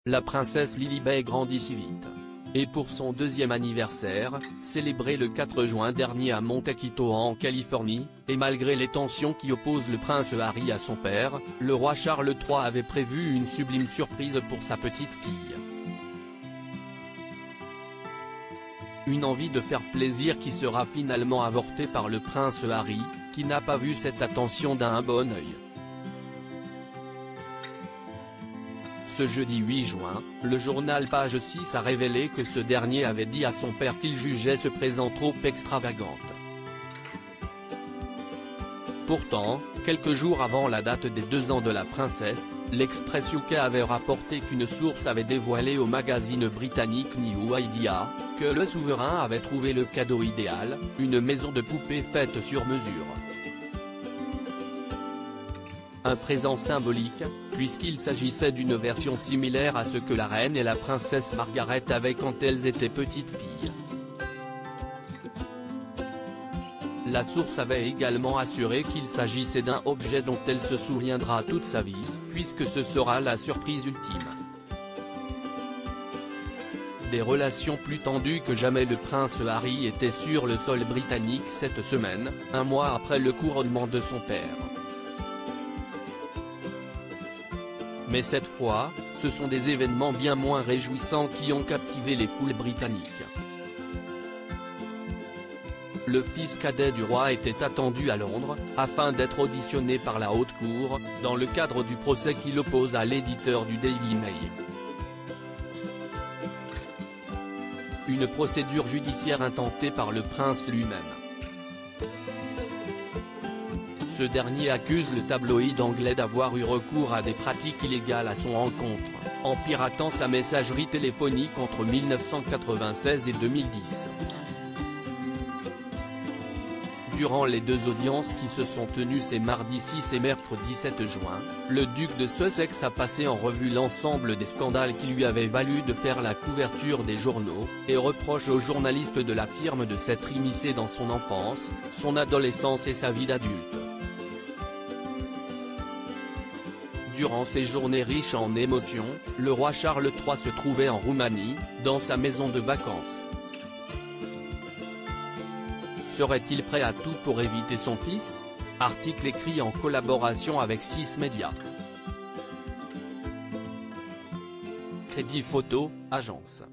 La princesse Lilibet grandit si vite. Et pour son deuxième anniversaire, célébré le 4 juin dernier à Montecito en Californie, et malgré les tensions qui opposent le prince Harry à son père, le roi Charles III avait prévu une sublime surprise pour sa petite fille. Une envie de faire plaisir qui sera finalement avortée par le prince Harry, qui n'a pas vu cette attention d'un bon œil. Ce jeudi 8 juin, le journal Page 6 a révélé que ce dernier avait dit à son père qu'il jugeait ce présent trop extravagante. Pourtant, quelques jours avant la date des 2 ans de la princesse, l'Express UK avait rapporté qu'une source avait dévoilé au magazine britannique New Idea, que le souverain avait trouvé le cadeau idéal, une maison de poupée faite sur mesure. Un présent symbolique, puisqu'il s'agissait d'une version similaire à ce que la reine et la princesse Margaret avaient quand elles étaient petites filles. La source avait également assuré qu'il s'agissait d'un objet dont elle se souviendra toute sa vie, puisque ce sera la surprise ultime. Des relations plus tendues que jamais. Le prince Harry était sur le sol britannique cette semaine, un mois après le couronnement de son père. Mais cette fois, ce sont des événements bien moins réjouissants qui ont captivé les foules britanniques. Le fils cadet du roi était attendu à Londres, afin d'être auditionné par la Haute Cour, dans le cadre du procès qui l'oppose à l'éditeur du Daily Mail. Une procédure judiciaire intentée par le prince lui-même. Ce dernier accuse le tabloïd anglais d'avoir eu recours à des pratiques illégales à son encontre, en piratant sa messagerie téléphonique entre 1996 et 2010. Durant les 2 audiences qui se sont tenues ces mardi 6 et mercredi 7 juin, le duc de Sussex a passé en revue l'ensemble des scandales qui lui avaient valu de faire la couverture des journaux, et reproche aux journalistes de la firme de s'être immiscé dans son enfance, son adolescence et sa vie d'adulte. Durant ces journées riches en émotions, le roi Charles III se trouvait en Roumanie, dans sa maison de vacances. Serait-il prêt à tout pour éviter son fils? Article écrit en collaboration avec 6 médias. Crédit Photo, agence.